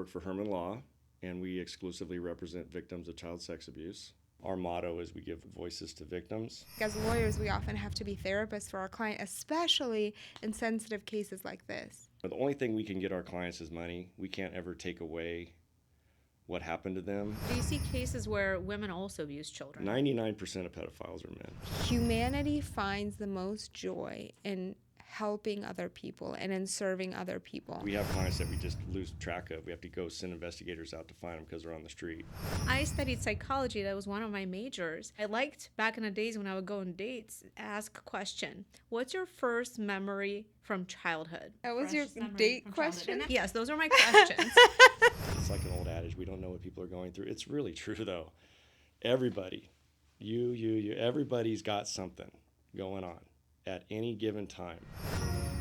work for Herman Law, and we exclusively represent victims of child sex abuse. Our motto is we give voices to victims. As lawyers, we often have to be therapists for our client, especially in sensitive cases like this. The only thing we can get our clients is money. We can't ever take away what happened to them. Do you see cases where women also abuse children? 99% of pedophiles are men. Humanity finds the most joy in helping other people and in serving other people. We have clients that we just lose track of. We have to go send investigators out to find them because they're on the street. I studied psychology. That was one of my majors. I liked back in the days when I would go on dates, ask a question. What's your first memory from childhood? That was your date question? Yes, those are my questions. It's like an old adage. We don't know what people are going through. It's really true, though. Everybody, everybody's got something going on at any given time.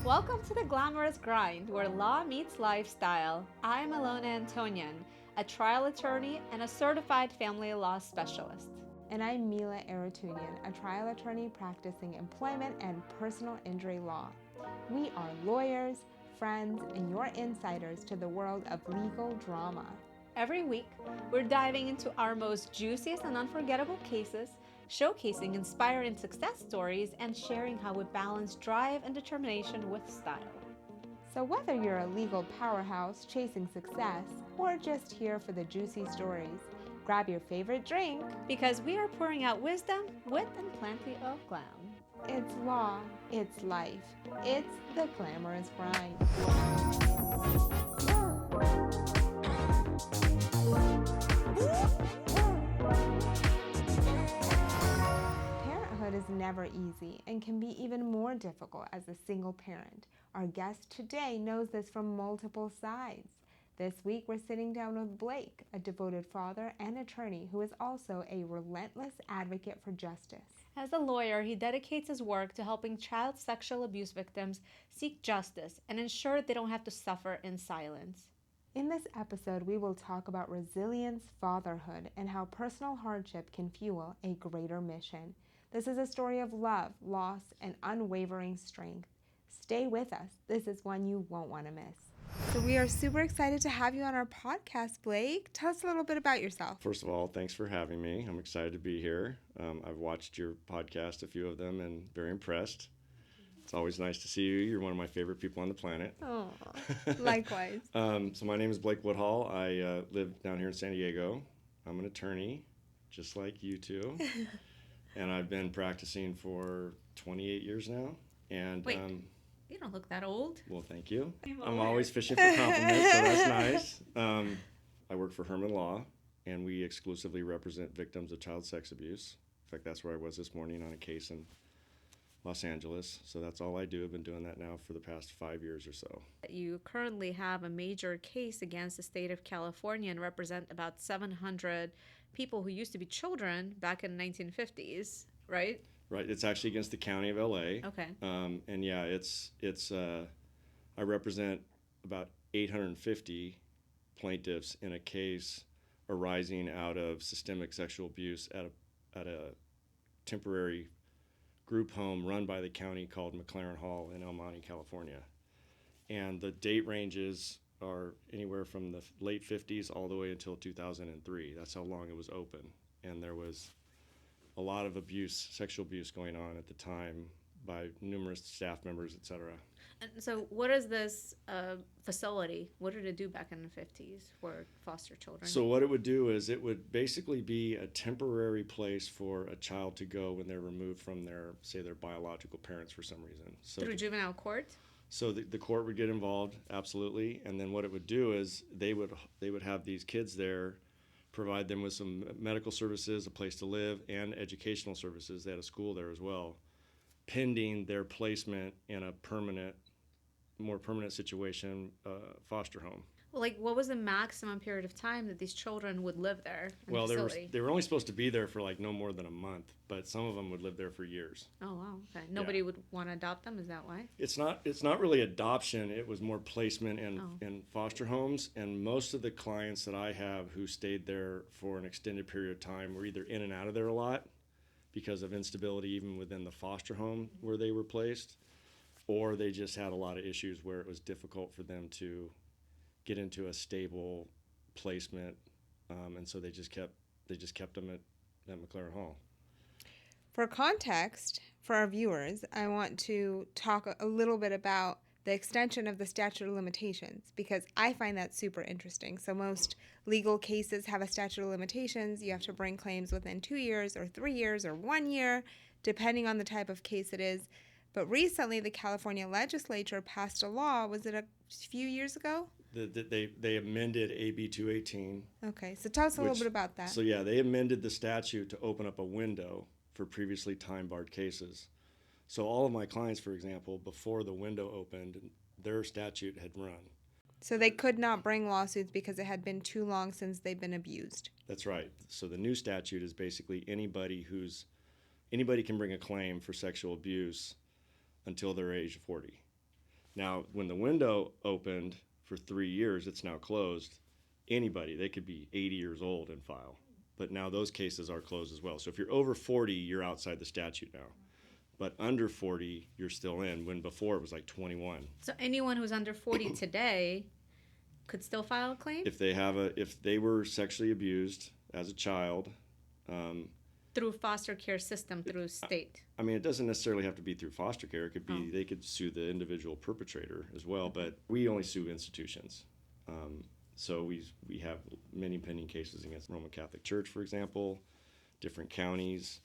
Welcome to the Glamorous Grind, where law meets lifestyle. I'm Alona Antonian, a trial attorney and a certified family law specialist. And I'm Mila Aratunian, a trial attorney practicing employment and personal injury law. We are lawyers, friends, and your insiders to the world of legal drama. Every week, we're diving into our most juiciest and unforgettable cases, showcasing inspiring success stories, and sharing how we balance drive and determination with style. So whether you're a legal powerhouse chasing success, or just here for the juicy stories, grab your favorite drink, because we are pouring out wisdom, wit, and plenty of glam. It's law, it's life, it's the Glamorous Grind. Parenthood is never easy and can be even more difficult as a single parent. Our guest today knows this from multiple sides. This week, we're sitting down with Blake, a devoted father and attorney who is also a relentless advocate for justice. As a lawyer, he dedicates his work to helping child sexual abuse victims seek justice and ensure they don't have to suffer in silence. In this episode, we will talk about resilience, fatherhood, and how personal hardship can fuel a greater mission. This is a story of love, loss, and unwavering strength. Stay with us. This is one you won't want to miss. So we are super excited to have you on our podcast, Blake. Tell us a little bit about yourself. First of all, thanks for having me. I'm excited to be here. I've watched your podcast, a few of them, and very impressed. It's always nice to see you. You're one of my favorite people on the planet. Oh, likewise. So my name is Blake Woodhall. I live down here in San Diego. I'm an attorney, just like you two. And I've been practicing for 28 years now. And Wait. You don't look that old. Well, thank you. I'm always fishing for compliments, so that's nice. I work for Herman Law, and we exclusively represent victims of child sex abuse. In fact, that's where I was this morning on a case in Los Angeles. So that's all I do. I've been doing that now for the past 5 years or so. You currently have a major case against the state of California and represent about 700 people who used to be children back in the 1950s, right? Right, it's actually against the county of LA. Okay. And yeah, it's I represent about 850 plaintiffs in a case arising out of systemic sexual abuse at a temporary group home run by the county called McLaren Hall in El Monte, California. And the date ranges are anywhere from the late 50s all the way until 2003. That's how long it was open. And there was a lot of abuse, sexual abuse going on at the time by numerous staff members, et cetera. And so what is this facility? What did it do back in the 50s for foster children? So what it would do is it would basically be a temporary place for a child to go when they're removed from their biological parents for some reason. So through juvenile court? So the court would get involved, absolutely. And then what it would do is they would have these kids there, provide them with some medical services, a place to live, and educational services. They had a school there as well, pending their placement in a more permanent situation, foster home. Well, like, what was the maximum period of time that these children would live there in the facility? They were only supposed to be there for like no more than a month, but some of them would live there for years. Oh, wow. Okay. Nobody would want to adopt them? Is that why? It's not really adoption. It was more placement in foster homes. And most of the clients that I have who stayed there for an extended period of time were either in and out of there a lot because of instability even within the foster home where they were placed, or they just had a lot of issues where it was difficult for them to get into a stable placement, and so they just kept them at McLaren Hall. For context, for our viewers, I want to talk a little bit about the extension of the statute of limitations, because I find that super interesting. So most legal cases have a statute of limitations. You have to bring claims within 2 years or 3 years or 1 year, depending on the type of case it is. But recently, the California legislature passed a law. Was it a few years ago? They amended AB 218. Okay, so tell us a little bit about that. So yeah, they amended the statute to open up a window for previously time-barred cases. So all of my clients, for example, before the window opened, their statute had run. So they could not bring lawsuits because it had been too long since they've been abused. That's right. So the new statute is basically anybody can bring a claim for sexual abuse until their age 40. Now, when the window opened for 3 years, it's now closed. Anybody, they could be 80 years old and file. But now those cases are closed as well. So if you're over 40, you're outside the statute now. But under 40, you're still in, when before it was like 21. So anyone who's under 40 today could still file a claim? If they were sexually abused as a child. Through foster care system, through state. I mean, it doesn't necessarily have to be through foster care. It could be, they could sue the individual perpetrator as well, but we only sue institutions. So we have many pending cases against Roman Catholic Church, for example, different counties,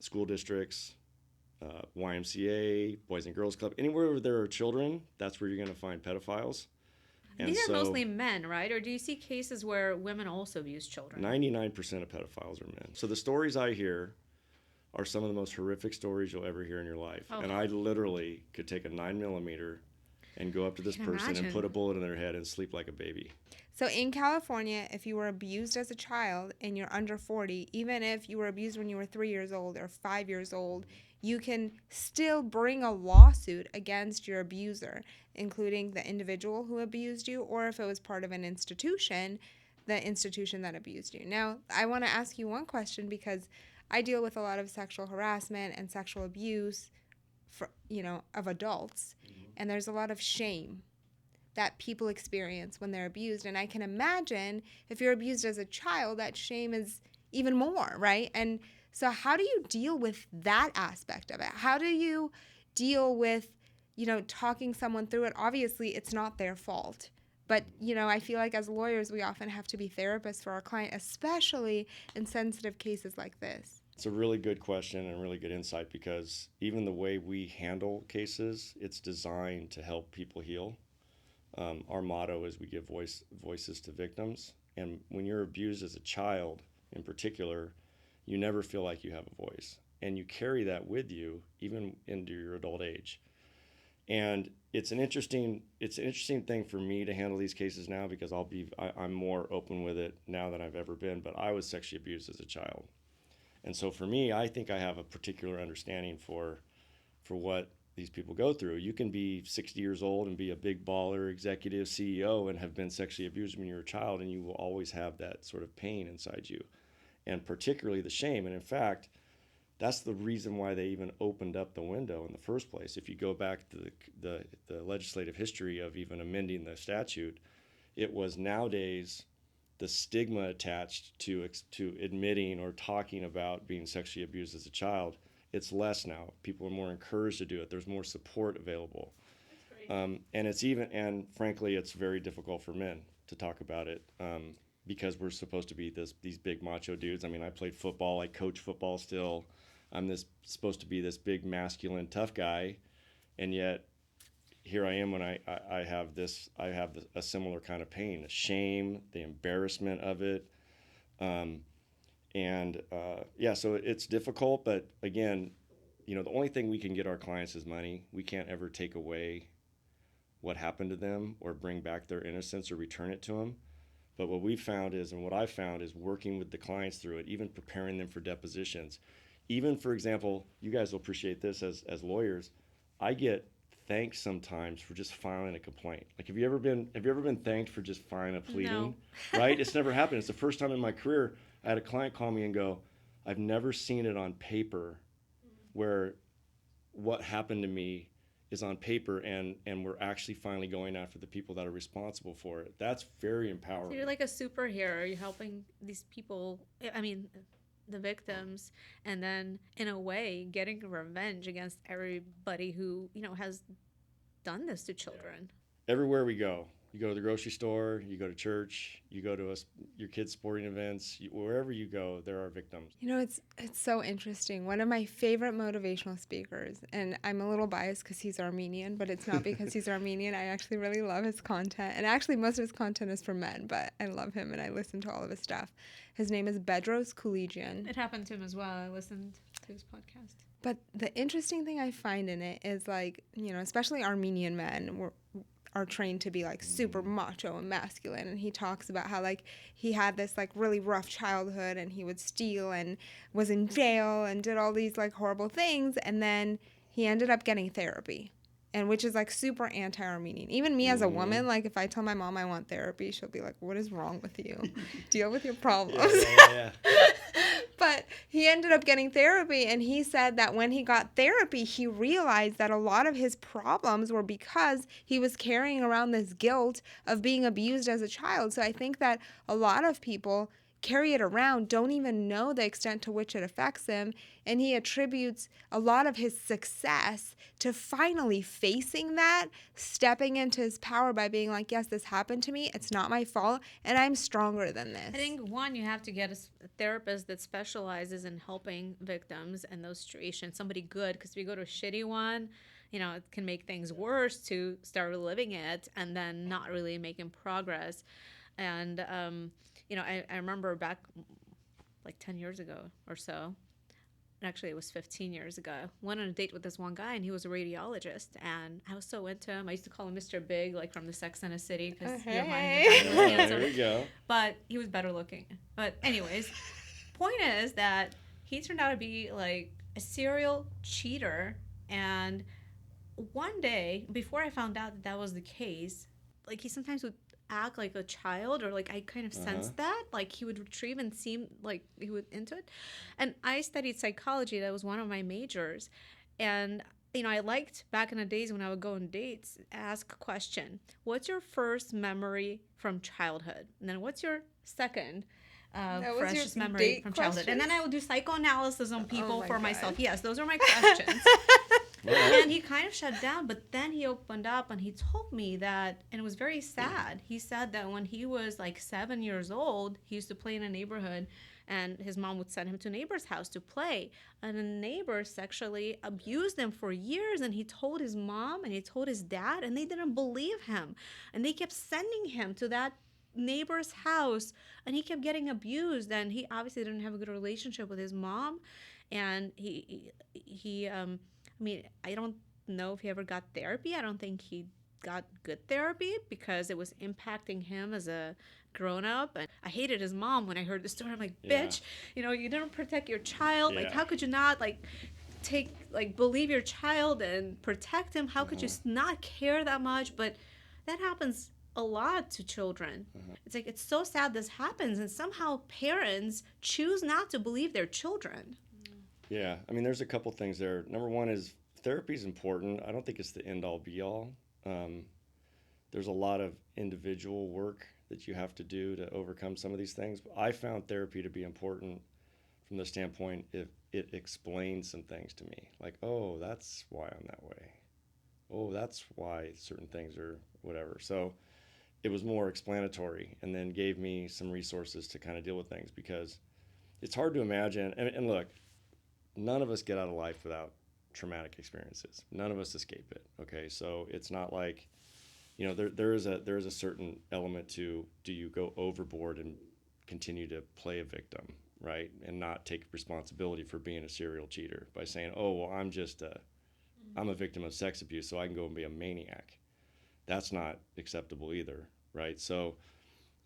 school districts, YMCA, Boys and Girls Club. Anywhere where there are children, that's where you're going to find pedophiles. And these are mostly men, right? Or do you see cases where women also abuse children? 99% of pedophiles are men. So the stories I hear are some of the most horrific stories you'll ever hear in your life. Oh. And I literally could take a 9mm and go up to this person and put a bullet in their head and sleep like a baby. So in California, if you were abused as a child and you're under 40, even if you were abused when you were 3 years old or 5 years old, you can still bring a lawsuit against your abuser, including the individual who abused you, or if it was part of an institution, the institution that abused you. Now, I want to ask you one question, because I deal with a lot of sexual harassment and sexual abuse of adults, and there's a lot of shame that people experience when they're abused. And I can imagine if you're abused as a child, that shame is even more, right? And so how do you deal with that aspect of it? How do you deal with, talking someone through it? Obviously, it's not their fault. But, I feel like as lawyers, we often have to be therapists for our client, especially in sensitive cases like this. It's a really good question and really good insight, because even the way we handle cases, it's designed to help people heal. Our motto is we give voices to victims. And when you're abused as a child in particular, you never feel like you have a voice. And you carry that with you even into your adult age. And it's an interesting thing for me to handle these cases now, because I'm more open with it now than I've ever been. But I was sexually abused as a child. And so for me, I think I have a particular understanding for what these people go through. You can be 60 years old and be a big baller, executive, CEO, and have been sexually abused when you were a child, and you will always have that sort of pain inside you, and particularly the shame. And in fact, that's the reason why they even opened up the window in the first place. If you go back to the legislative history of even amending the statute, it was nowadays the stigma attached to admitting or talking about being sexually abused as a child. It's less now. People are more encouraged to do it. There's more support available. And frankly, it's very difficult for men to talk about it, because we're supposed to be these big macho dudes. I mean, I played football. I coach football still. I'm supposed to be this big masculine tough guy, and yet here I am when I have a similar kind of pain, the shame, the embarrassment of it. So it's difficult, but again, the only thing we can get our clients is money. We can't ever take away what happened to them or bring back their innocence or return it to them. But what I found is working with the clients through it, even preparing them for depositions. Even, for example, you guys will appreciate this as lawyers, I get thanked sometimes for just filing a complaint. Like, have you ever been thanked for just filing a pleading? No. Right? It's never happened. It's the first time in my career I had a client call me and go, I've never seen it on paper where what happened to me is on paper, and we're actually finally going after the people that are responsible for it. That's very empowering. So you're like a superhero. You're helping these people, I mean, the victims, and then in a way getting revenge against everybody who, has done this to children. Everywhere we go, you go to the grocery store, you go to church, you go to your kids' sporting events, wherever you go, there are victims. It's so interesting. One of my favorite motivational speakers, and I'm a little biased because he's Armenian, but it's not because he's Armenian. I actually really love his content. And actually, most of his content is for men, but I love him and I listen to all of his stuff. His name is Bedros Kouligian. It happened to him as well. I listened to his podcast. But the interesting thing I find in it is, like, especially Armenian men are trained to be like super macho and masculine, and he talks about how like he had this like really rough childhood and he would steal and was in jail and did all these like horrible things, and then he ended up getting therapy, and which is like super anti-Armenian. Even me as a woman, like if I tell my mom I want therapy, she'll be like, what is wrong with you? Deal with your problems. Yeah. But he ended up getting therapy, and he said that when he got therapy, he realized that a lot of his problems were because he was carrying around this guilt of being abused as a child. So I think that a lot of people carry it around, don't even know the extent to which it affects them, and he attributes a lot of his success to finally facing that, stepping into his power by being like, yes, this happened to me, it's not my fault, and I'm stronger than this. I think, one, you have to get a therapist that specializes in helping victims in those situations, somebody good, because if you go to a shitty one, it can make things worse to start reliving it and then not really making progress. And I remember back like 10 years ago or so, actually it was 15 years ago, went on a date with this one guy, and he was a radiologist, and I was so into him. I used to call him Mr. Big, like from the Sex and the City, because There we go. But he was better looking. But anyways, point is that he turned out to be like a serial cheater, and one day, before I found out that was the case, like he sometimes would act like a child, or like I kind of sensed that, like he would retrieve and seem like he would into it. And I studied psychology. That was one of my majors. And I liked back in the days when I would go on dates, ask a question: what's your first memory from childhood? And then what's your second freshest memory from childhood? And then I would do psychoanalysis on people for myself. Yes, those are my questions. And he kind of shut down, but then he opened up and he told me that, and it was very sad. He said that when he was like 7 years old, he used to play in a neighborhood, and his mom would send him to a neighbor's house to play. And the neighbor sexually abused him for years, and he told his mom and he told his dad, and they didn't believe him. And they kept sending him to that neighbor's house, and he kept getting abused, and he obviously didn't have a good relationship with his mom. And I don't know if he ever got therapy. I don't think he got good therapy because it was impacting him as a grown-up. And I hated his mom when I heard the story. I'm like, bitch, you didn't protect your child. Like, how could you not, believe your child and protect him? How could you not care that much? But that happens a lot to children. It's like, it's so sad this happens, and somehow parents choose not to believe their children. Yeah, there's a couple things there. Number one is therapy is important. I don't think it's the end-all, be-all. There's a lot of individual work that you have to do to overcome some of these things. But I found therapy to be important from the standpoint if it explains some things to me. Like, oh, that's why I'm that way. Oh, that's why certain things are whatever. So it was more explanatory, and then gave me some resources to kind of deal with things, because it's hard to imagine. And look, none of us get out of life without traumatic experiences. None of us escape it. Okay, so it's not like, there is a certain element to, do you go overboard and continue to play a victim, right, and not take responsibility for being a serial cheater by saying, oh, well, I'm a victim of sex abuse, so I can go and be a maniac. That's not acceptable either, right? So,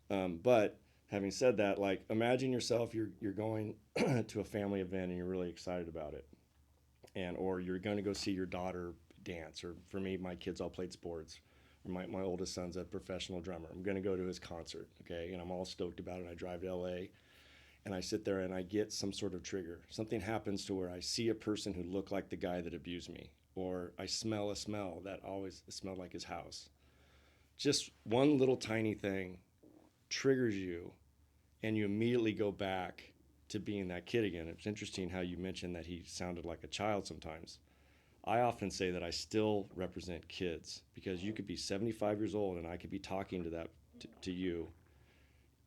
but having said that, like, imagine yourself, you're going to a family event and you're really excited about it, or you're going to go see your daughter dance, or for me, my kids all played sports, or my oldest son's a professional drummer. I'm going to go to his concert, okay, and I'm all stoked about it. And I drive to LA, and I sit there and I get some sort of trigger. Something happens to where I see a person who looked like the guy that abused me. or I smell a smell that always smelled like his house. Just one little tiny thing triggers you, and you immediately go back to being that kid again. It's interesting how you mentioned that he sounded like a child sometimes. I often say that I still represent kids, because you could be 75 years old and I could be talking to you.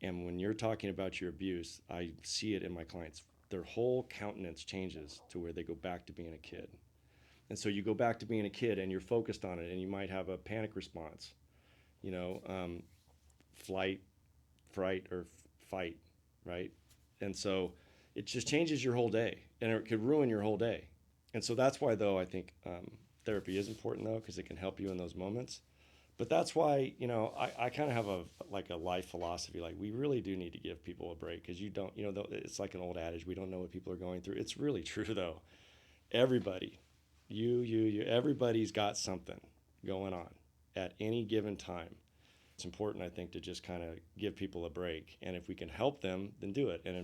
And when you're talking about your abuse, I see it in my clients. Their whole countenance changes to where they go back to being a kid. And so you go back to being a kid and you're focused on it, and you might have a panic response, flight, fright, or fight, right? And so it just changes your whole day, and it could ruin your whole day. And so that's why, though, I think therapy is important, though, because it can help you in those moments. But that's why, I kind of have a life philosophy. Like, we really do need to give people a break, because you don't, it's like an old adage, we don't know what people are going through. It's really true, though. Everybody, everybody's got something going on at any given time. It's important, I think, to just kind of give people a break. And if we can help them, then do it. And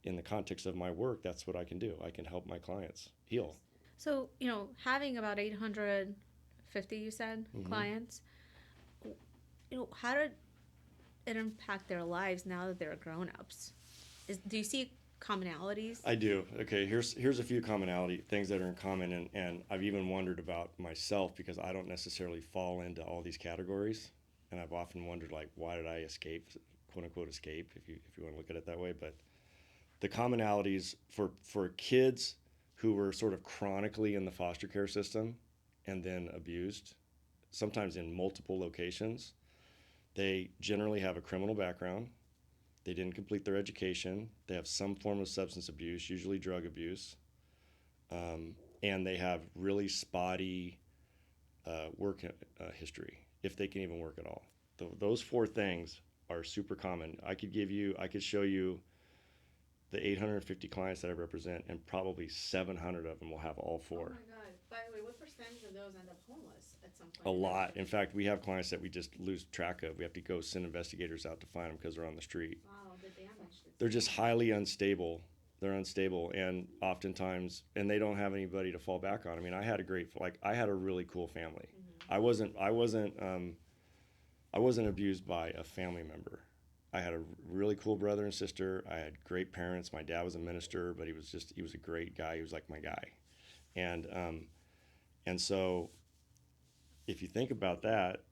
in the context of my work, that's what I can do. I can help my clients heal. So, having about 850, you said, clients, how did it impact their lives now that they're grown-ups? Do you see commonalities? I do. Okay, here's a few things that are in common, and I've even wondered about myself, because I don't necessarily fall into all these categories, and I've often wondered, like, why did I escape, quote unquote escape, if you want to look at it that way. But the commonalities for kids who were sort of chronically in the foster care system and then abused, sometimes in multiple locations, they generally have a criminal background. They didn't complete their education. They have some form of substance abuse, usually drug abuse. And they have really spotty work history, if they can even work at all. Those four things are super common. I could show you the 850 clients that I represent, and probably 700 of them will have all four. Oh my God. By the way, what percentage of those end up homeless at some point? A lot. In fact, we have clients that we just lose track of. We have to go send investigators out to find them because they're on the street. Wow, the damage. They're just highly unstable. They're unstable, and oftentimes, and they don't have anybody to fall back on. I mean, I had a really cool family. Mm-hmm. I wasn't abused by a family member. I had a really cool brother and sister. I had great parents. My dad was a minister, but he was a great guy. He was like my guy. And so if you think about that,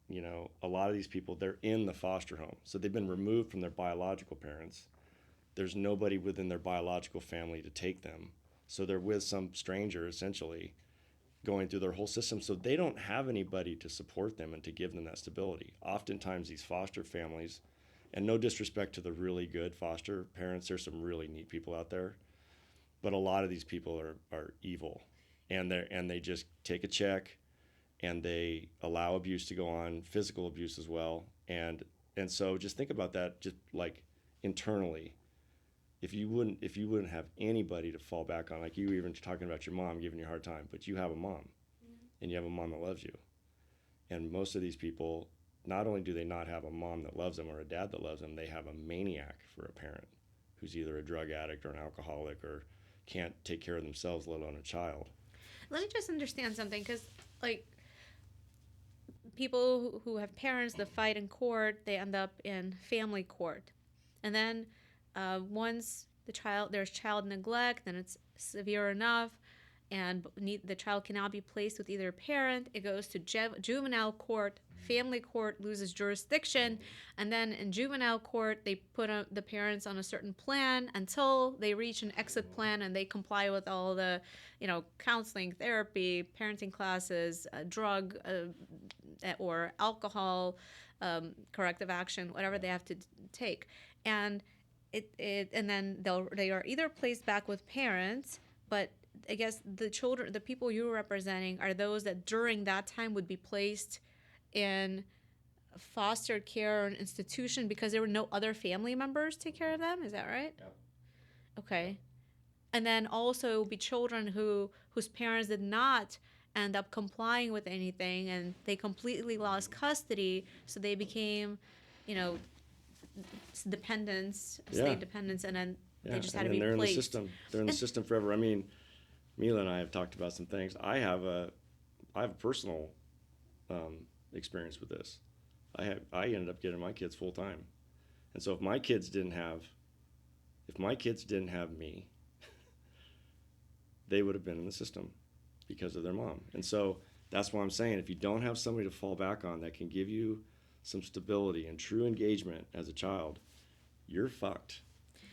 a lot of these people, they're in the foster home. So they've been removed from their biological parents. There's nobody within their biological family to take them. So they're with some stranger, essentially, going through their whole system. So they don't have anybody to support them and to give them that stability. Oftentimes these foster families, and no disrespect to the really good foster parents, there's some really neat people out there, but a lot of these people are evil, and they just take a check, and they allow abuse to go on, physical abuse as well, and so just think about that, just like internally. If you wouldn't have anybody to fall back on, like you were even talking about your mom giving you a hard time, but you have a mom, and you have a mom that loves you, and most of these people, not only do they not have a mom that loves them or a dad that loves them, they have a maniac for a parent who's either a drug addict or an alcoholic or can't take care of themselves, let alone a child. Let me just understand something, because, like, people who have parents that fight in court, they end up in family court. And then once there's child neglect, then it's severe enough, and the child cannot be placed with either parent. It goes to juvenile court. Family court loses jurisdiction, and then in juvenile court they put the parents on a certain plan until they reach an exit plan and they comply with all the counseling, therapy, parenting classes, drug or alcohol, corrective action, whatever they have to take, and and then they are either placed back with parents, but I guess the people you're representing are those that during that time would be placed in foster care or an institution because there were no other family members to take care of them. Is that right? Yep. Okay. And then also it will be children whose parents did not end up complying with anything, and they completely lost custody, so they became, dependents, state dependents, and then they just had to be they're placed. They're in the system forever. I mean, Mila and I have talked about some things. I have a personal experience with this. I ended up getting my kids full time, and so if my kids didn't have me, they would have been in the system because of their mom. And so that's why I'm saying, if you don't have somebody to fall back on that can give you some stability and true engagement as a child, you're fucked.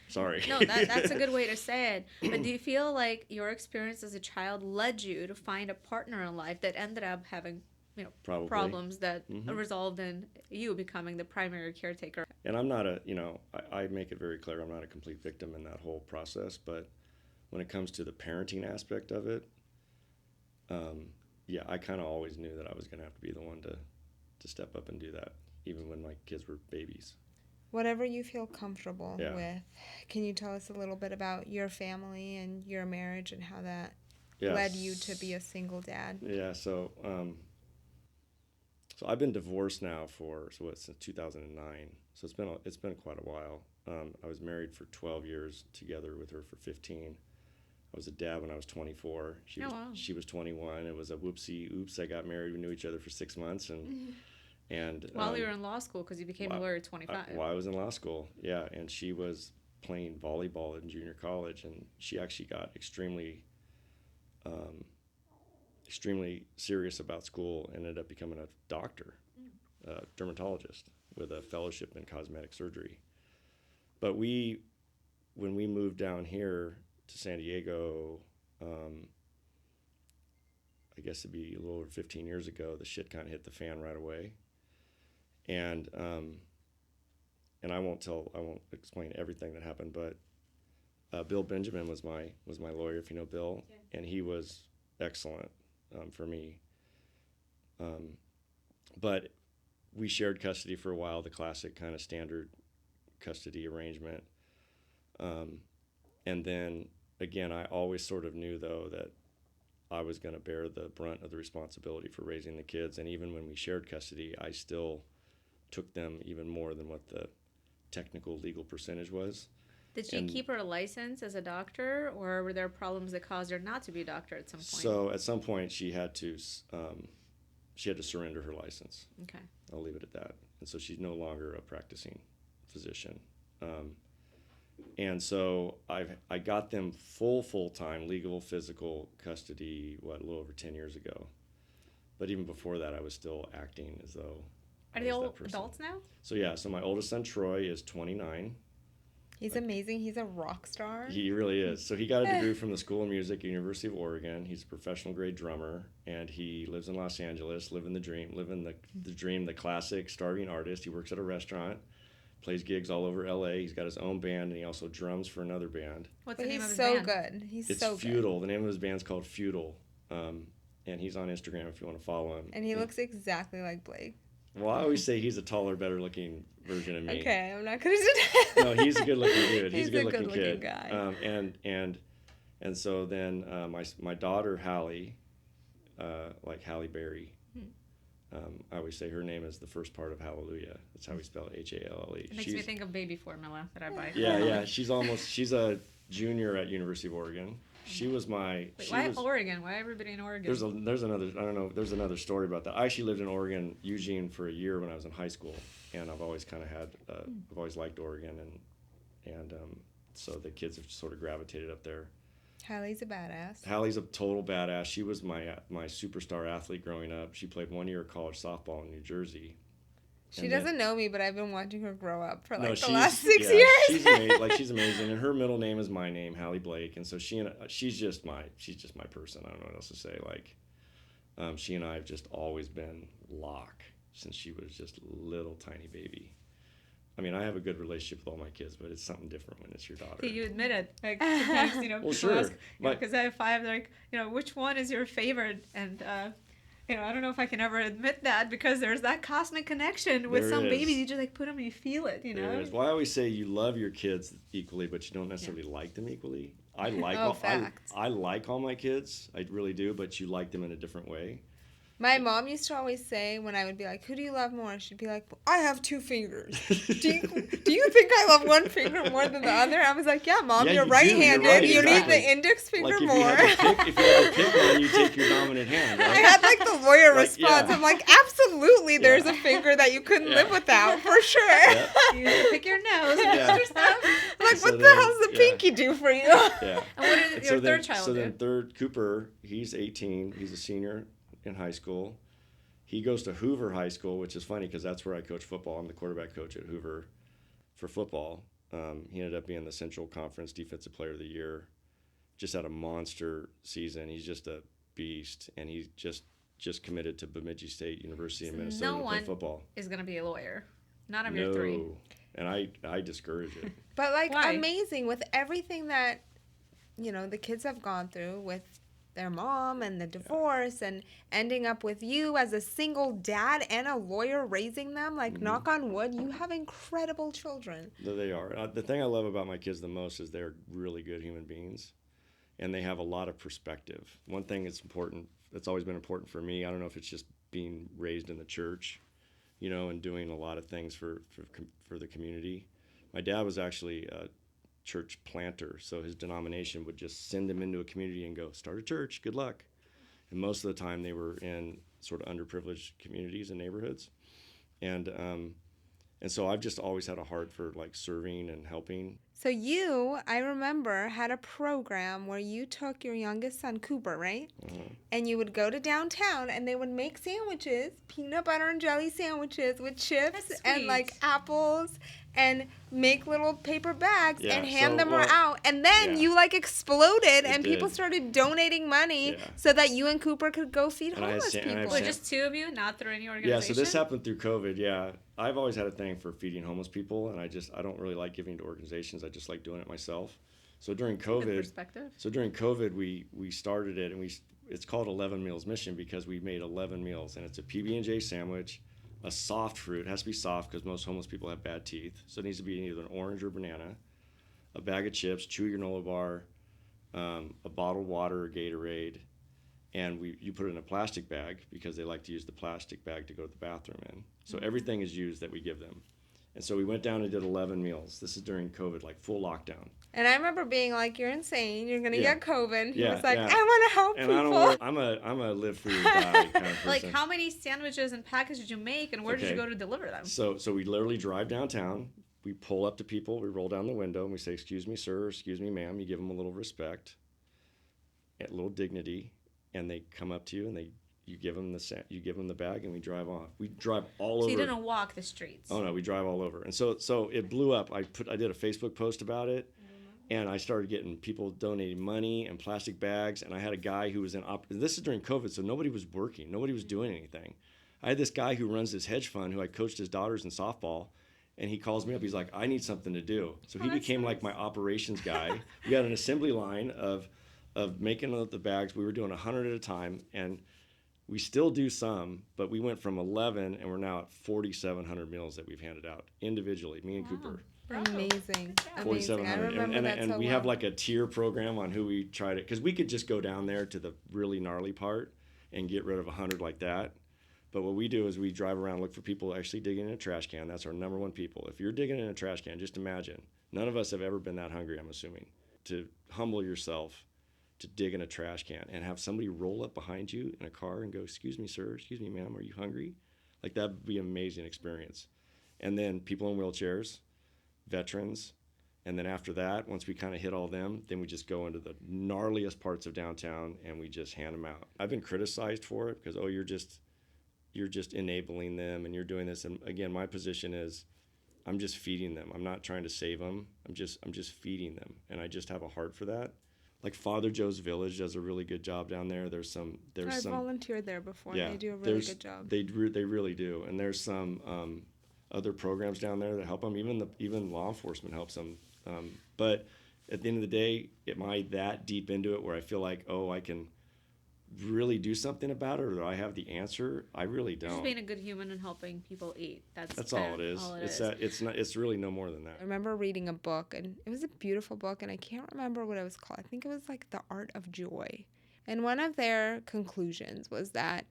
Sorry. No, that's a good way to say it. But do you feel like your experience as a child led you to find a partner in life that ended up having, Probably. problems that resolved in you becoming the primary caretaker? And I'm not I make it very clear I'm not a complete victim in that whole process, but when it comes to the parenting aspect of it, I kind of always knew that I was going to have to be the one to step up and do that, even when my kids were babies. Whatever you feel comfortable Yeah. with. Can you tell us a little bit about your family and your marriage and how that Yeah. led you to be a single dad? Yeah, so I've been divorced now since 2009. So it's been quite a while. I was married for 12 years, together with her for 15. I was a dad when I was 24. She was 21. It was a whoopsie, oops, I got married. We knew each other for 6 months. And While you were in law school, because you became a lawyer at 25. While I was in law school, yeah. And she was playing volleyball in junior college, and she actually got extremely serious about school, and ended up becoming a doctor, a dermatologist with a fellowship in cosmetic surgery. But when we moved down here to San Diego, I guess it'd be a little over 15 years ago, the shit kind of hit the fan right away. And I won't explain everything that happened, but Bill Benjamin was my lawyer, if you know Bill, and he was excellent for me. But we shared custody for a while, the classic kind of standard custody arrangement. And then again, I always sort of knew though that I was going to bear the brunt of the responsibility for raising the kids. And even when we shared custody, I still took them even more than what the technical legal percentage was. Did she keep her license as a doctor, or were there problems that caused her not to be a doctor at some point? So at some point she had to surrender her license. Okay. I'll leave it at that. And so she's no longer a practicing physician. And so I got them full-time legal physical custody, a little over 10 years ago. But even before that, I was still acting as though Are they all adults now? So my oldest son, Troy, is 29. He's amazing. He's a rock star. He really is. So he got a degree from the School of Music, University of Oregon. He's a professional grade drummer, and he lives in Los Angeles, living the dream, the classic starving artist. He works at a restaurant, plays gigs all over LA. He's got his own band, and he also drums for another band. What's the name of his band? band? Good. It's so Feudal. good. The name of his band's called Feudal. And he's on Instagram if you want to follow him. And he looks exactly like Blake. Well, I always say he's a taller, better looking version of me. Okay, I'm not gonna do that. No, he's a good looking dude. He's a good looking kid. Guy. And so then my daughter Hallie, like Halle Berry. I always say her name is the first part of Hallelujah. That's how we spell it, Halle. It makes me think of baby formula that I buy. Yeah. She's a junior at University of Oregon. She was my. Wait, why Oregon? Why everybody in Oregon? There's another story about that. I actually lived in Oregon, Eugene, for a year when I was in high school, and I've always kind of I've always liked Oregon, and so the kids have sort of gravitated up there. Hallie's a badass. Hallie's a total badass. She was my superstar athlete growing up. She played 1 year of college softball in New Jersey. She doesn't know me, but I've been watching her grow up for the last 6 years. She's amazing. She's amazing, and her middle name is my name, Hallie Blake, and so she's just my person. I don't know what else to say. She and I have just always been lock since she was just a little tiny baby. I mean, I have a good relationship with all my kids, but it's something different when it's your daughter. You admit it. Like, sometimes, well, people sure. ask, because I have 5, they're like, which one is your favorite? And, I don't know if I can ever admit that, because there's that cosmic connection with some babies. You just put them and you feel it, There is. Well, I always say you love your kids equally, but you don't necessarily like them equally. I like all my kids. I really do, but you like them in a different way. My mom used to always say when I would be like, who do you love more? She'd be like, I have 2 fingers. Do you think I love one finger more than the other? I was like, yeah, Mom, Yeah, you're you do. right-handed. You're right, You exactly. need the index finger Like if more. you had to pick one, you take your dominant hand, right? I had like the lawyer Like, response. yeah. I'm like, absolutely, there's a finger that you couldn't live without, for sure. Yep. You need to pick your nose. Yeah. Your stuff. Like, So what the then- hell's the yeah. pinky do for you? Yeah. And what did And your so then- third child So do? then third, Cooper, he's 18. He's a senior in high school. He goes to Hoover High School, which is funny because that's where I coach football. I'm the quarterback coach at Hoover for football. He ended up being the Central Conference Defensive Player of the Year. Just had a monster season. He's just a beast, and he's just committed to Bemidji State University in Minnesota to play football. Is going to be a lawyer. None of your 3. And I discourage it. But like, Why? amazing with everything that, the kids have gone through with their mom and the divorce and ending up with you as a single dad and a lawyer raising them. Like, knock on wood, you have incredible children. They are. The thing I love about my kids the most is they're really good human beings, and they have a lot of perspective. One thing that's always been important for me, I don't know if it's just being raised in the church, and doing a lot of things for the community. My dad was actually a church planter, so his denomination would just send him into a community and go, start a church, good luck. And most of the time they were in sort of underprivileged communities and neighborhoods. And so I've just always had a heart for like serving and helping. So you, I remember, had a program where you took your youngest son, Cooper, right? And you would go to downtown and they would make sandwiches, peanut butter and jelly sandwiches with chips That's and sweet. like apples, and make little paper bags Yeah, and hand so, them well, out. And then yeah. you like exploded and people did. started donating money Yeah. so that you and Cooper could go feed And I had homeless and I people. have Was it just 2 of you, not through any Yeah, organization? so this happened through COVID, yeah. I've always had a thing for feeding homeless people, and I don't really like giving to organizations. I just like doing it myself. So during Good COVID, perspective. we started it, and it's called 11 Meals Mission because we made 11 meals, and it's a PB&J sandwich, a soft fruit. It has to be soft because most homeless people have bad teeth, so it needs to be either an orange or banana, a bag of chips, chewy granola bar, a bottled water or Gatorade, and you put it in a plastic bag because they like to use the plastic bag to go to the bathroom in. So everything is used that we give them. And so we went down and did 11 meals. This is during COVID, like full lockdown. And I remember being like, you're insane. You're going to Yeah. get COVID. He Yeah, was like, yeah. I want to help And people. I'm a live free or die kind of person. Like, how many sandwiches and packages did you make, and where did you Okay. go to deliver them? So we literally drive downtown. We pull up to people. We roll down the window and we say, "Excuse me, sir," or "Excuse me, ma'am." You give them a little respect, a little dignity, and they come up to you and you give them the bag, and we drive off. We drive all So over. you didn't walk the streets. Oh no, we drive all over. And so it blew up. I did a Facebook post about it, and I started getting people donating money and plastic bags. And I had a guy who was this is during COVID, so nobody was working, nobody was doing anything. I had this guy who runs this hedge fund who I coached his daughters in softball, and he calls me up. He's like, "I need something to do." So he that's became like my operations guy. We had an assembly line of making the bags. We were doing 100 at a time, and we still do some, but we went from 11 and we're now at 4,700 meals that we've handed out individually, me and Cooper. Bravo. Amazing. Good job. Amazing. I 4,700. remember that And so we well. have like a tier program on who we try to, because we could just go down there to the really gnarly part and get rid of 100 like that. But what we do is we drive around, look for people actually digging in a trash can. That's our number one people. If you're digging in a trash can, just imagine. None of us have ever been that hungry, I'm assuming. To humble yourself, to dig in a trash can and have somebody roll up behind you in a car and go, "Excuse me, sir, excuse me, ma'am, are you hungry?" Like, that would be an amazing experience. And then people in wheelchairs, veterans, and then after that, once we kind of hit all them, then we just go into the gnarliest parts of downtown and we just hand them out. I've been criticized for it because, "Oh, you're just enabling them and you're doing this." And again, my position is I'm just feeding them. I'm not trying to save them. I'm just feeding them, and I just have a heart for that. Like Father Joe's Village does a really good job down there. There's some I volunteered there before. yeah, And they do a really good job. They really do, and there's some other programs down there that help them. Even law enforcement helps them. But at the end of the day, am I that deep into it where I feel like, oh, I can really do something about it, or do I have the answer? I really don't. Just being a good human and helping people eat. That's all it is. It's really no more than that. I remember reading a book, and it was a beautiful book, and I can't remember what it was called. I think it was like The Art of Joy. And one of their conclusions was that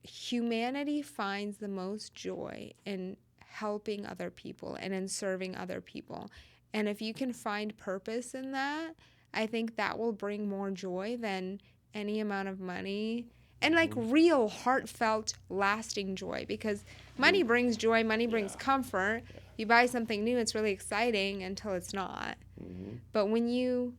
humanity finds the most joy in helping other people and in serving other people. And if you can find purpose in that, I think that will bring more joy than any amount of money and like real heartfelt lasting joy, because money brings joy, money brings comfort. You buy something new, it's really exciting until it's not. But when you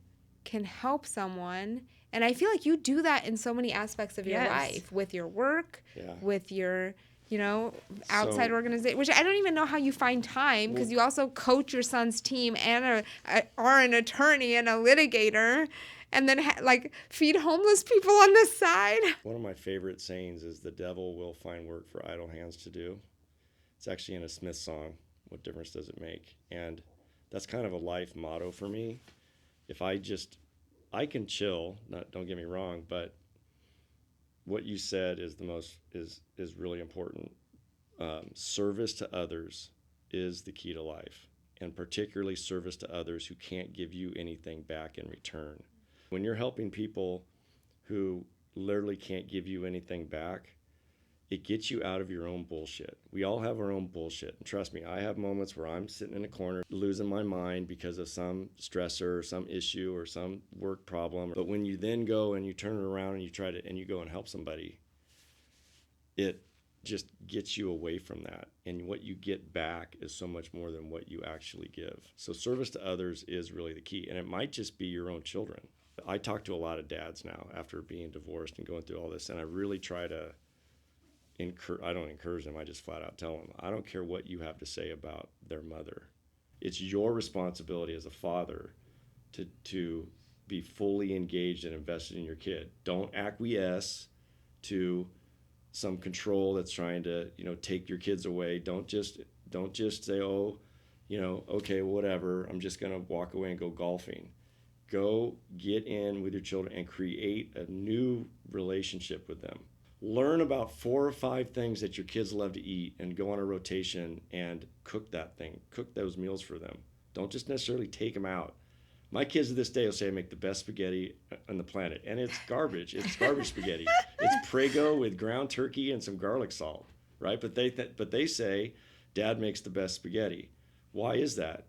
can help someone, and I feel like you do that in so many aspects of your life, with your work, with your, you know, outside organization, which I don't even know how you find time, because you also coach your son's team and are an attorney and a litigator, and then like feed homeless people on the side. One of my favorite sayings is, the devil will find work for idle hands to do. It's actually in a Smith song, What Difference Does It Make? And that's kind of a life motto for me. If I can chill, don't get me wrong, but what you said is is really important. Service to others is the key to life, and particularly service to others who can't give you anything back in return. When you're helping people who literally can't give you anything back, it gets you out of your own bullshit. We all have our own bullshit. And trust me, I have moments where I'm sitting in a corner losing my mind because of some stressor or some issue or some work problem. But when you then go and you turn it around and you go and help somebody, it just gets you away from that. And what you get back is so much more than what you actually give. So service to others is really the key. And it might just be your own children. I talk to a lot of dads now after being divorced and going through all this, and I really try to I don't encourage them, I just flat out tell them, I don't care what you have to say about their mother. It's your responsibility as a father to be fully engaged and invested in your kid. Don't acquiesce to some control that's trying to, take your kids away. Don't just say, oh, okay, whatever, I'm just gonna walk away and go golfing. Go get in with your children and create a new relationship with them. Learn about 4 or 5 things that your kids love to eat and go on a rotation and cook those meals for them. Don't just necessarily take them out. My kids to this day will say I make the best spaghetti on the planet, and it's garbage. It's garbage spaghetti. It's Prego with ground turkey and some garlic salt, right? But they say Dad makes the best spaghetti. Why is that?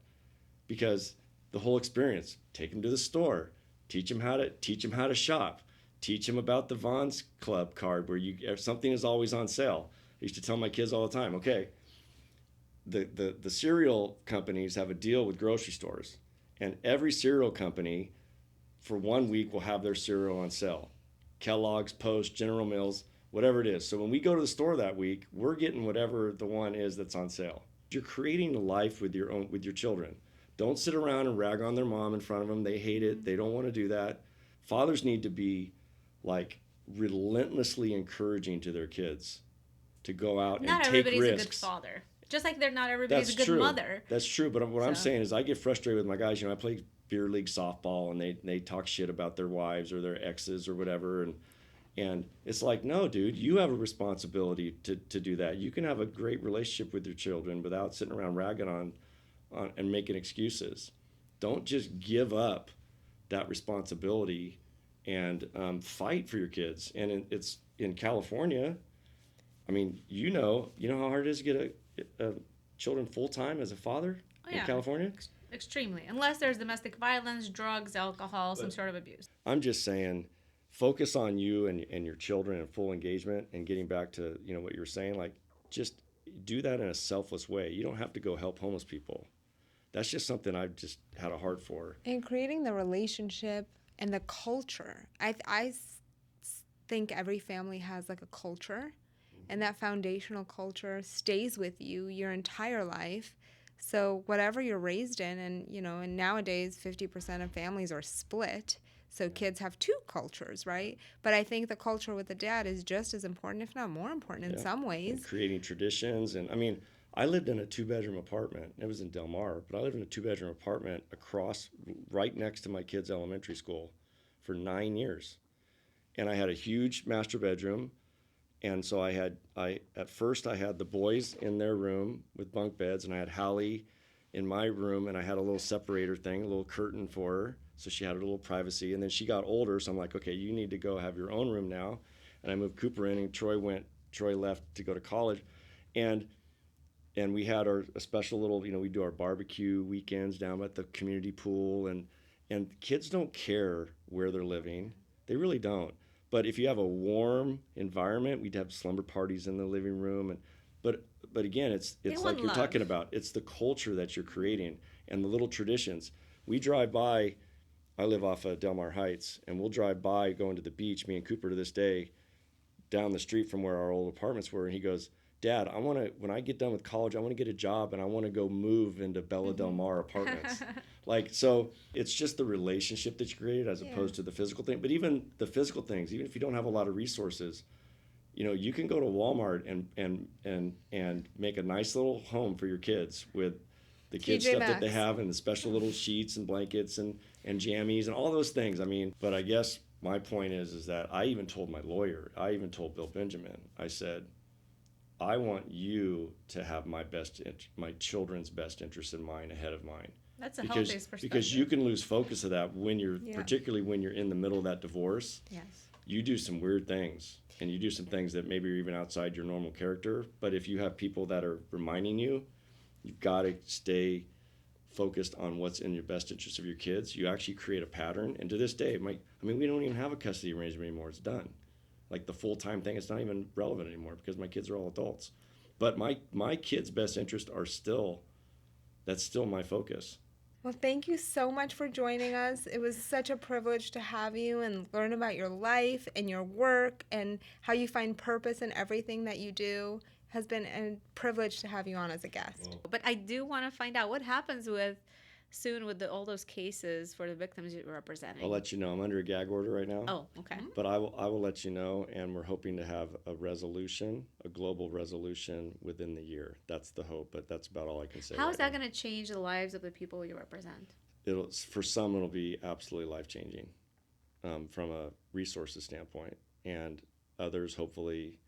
Because the whole experience, take them to the store, teach them how to shop. Teach them about the Vons Club card where something is always on sale. I used to tell my kids all the time, okay, the cereal companies have a deal with grocery stores, and every cereal company for 1 week will have their cereal on sale. Kellogg's, Post, General Mills, whatever it is. So when we go to the store that week, we're getting whatever the one is that's on sale. You're creating a life with your children. Don't sit around and rag on their mom in front of them. They hate it. They don't want to do that. Fathers need to be like relentlessly encouraging to their kids to go out and take risks. Not everybody's a good father. Just like not everybody's a good mother. That's true. But what I'm saying is I get frustrated with my guys. I play beer league softball, and they talk shit about their wives or their exes or whatever. And it's like, no, dude, you have a responsibility to do that. You can have a great relationship with your children without sitting around ragging on and making excuses. Don't just give up that responsibility and fight for your kids. And it's in California. I mean, you know how hard it is to get a children full-time as a father in California? Extremely. Unless there's domestic violence, drugs, alcohol, some sort of abuse. I'm just saying, focus on you and your children and full engagement, and getting back to, what you were saying, like, just do that in a selfless way. You don't have to go help homeless people. That's just something I've just had a heart for. And creating the relationship and the culture. I think every family has like a culture, and that foundational culture stays with you your entire life. So whatever you're raised in, and nowadays 50% of families are split, so kids have 2 cultures, right? But I think the culture with the dad is just as important, if not more important in some ways. And creating traditions. And I mean, I lived in a 2-bedroom apartment. It was in Del Mar, but I lived in a 2-bedroom apartment right next to my kids' elementary school for 9 years. And I had a huge master bedroom. And so at first I had the boys in their room with bunk beds, and I had Hallie in my room, and I had a little separator thing, a little curtain for her, so she had a little privacy. And then she got older, so I'm like, okay, you need to go have your own room now. And I moved Cooper in, and Troy went Troy left to go to college, and we had a special little, we do our barbecue weekends down at the community pool, and kids don't care where they're living. They really don't. But if you have a warm environment, we'd have slumber parties in the living room, but again, it's like you're talking about. It's the culture that you're creating and the little traditions. We drive by. I live off of Del Mar Heights, and we'll drive by going to the beach. Me and Cooper to this day, down the street from where our old apartments were, and he goes, Dad, when I get done with college, I want to get a job and I want to go move into Bella Del Mar apartments. So it's just the relationship that you created as opposed to the physical thing. But even the physical things, even if you don't have a lot of resources, you can go to Walmart and make a nice little home for your kids with the kids TJ stuff Maxx. that they have and the special little sheets and blankets and jammies and all those things. But I guess my point is that I even told my lawyer, I even told Bill Benjamin, I said, I want you to have my children's best interest in mind ahead of mine. That's a healthy perspective. Because you can lose focus of that when particularly when you're in the middle of that divorce. Yes. You do some weird things, and you do some things that maybe are even outside your normal character. But if you have people that are reminding you, you've got to stay focused on what's in your best interest of your kids. You actually create a pattern. And to this day, we don't even have a custody arrangement anymore. It's done. Like the full-time thing, it's not even relevant anymore because my kids are all adults. But my kids' best interests that's still my focus. Well, thank you so much for joining us. It was such a privilege to have you and learn about your life and your work and how you find purpose in everything that you do. It has been a privilege to have you on as a guest. Well, But I do want to find out what happens with all those cases for the victims you're representing. I'll let you know. I'm under a gag order right now. Oh, okay. But I will let you know, and we're hoping to have a global resolution within the year. That's the hope, but that's about all I can say. How is that going to change the lives of the people you represent? For some, it'll be absolutely life-changing from a resources standpoint, and others, hopefully,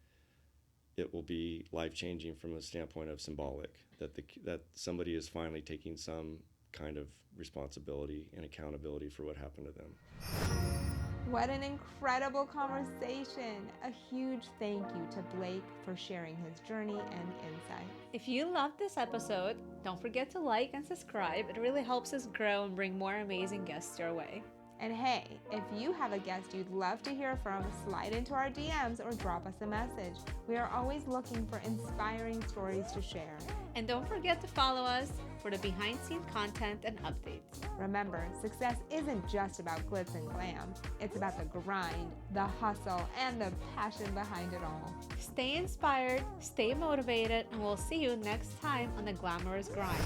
it will be life-changing from a standpoint of symbolic, that somebody is finally taking some kind of responsibility and accountability for what happened to them. What an incredible conversation. A huge thank you to Blake for sharing his journey and insight. If you loved this episode, don't forget to like and subscribe. It really helps us grow and bring more amazing guests your way. And hey, if you have a guest you'd love to hear from, slide into our DMs or drop us a message. We are always looking for inspiring stories to share. And don't forget to follow us for the behind-the-scenes content and updates. Remember, success isn't just about glitz and glam. It's about the grind, the hustle, and the passion behind it all. Stay inspired, stay motivated, and we'll see you next time on the Glamorous Grind.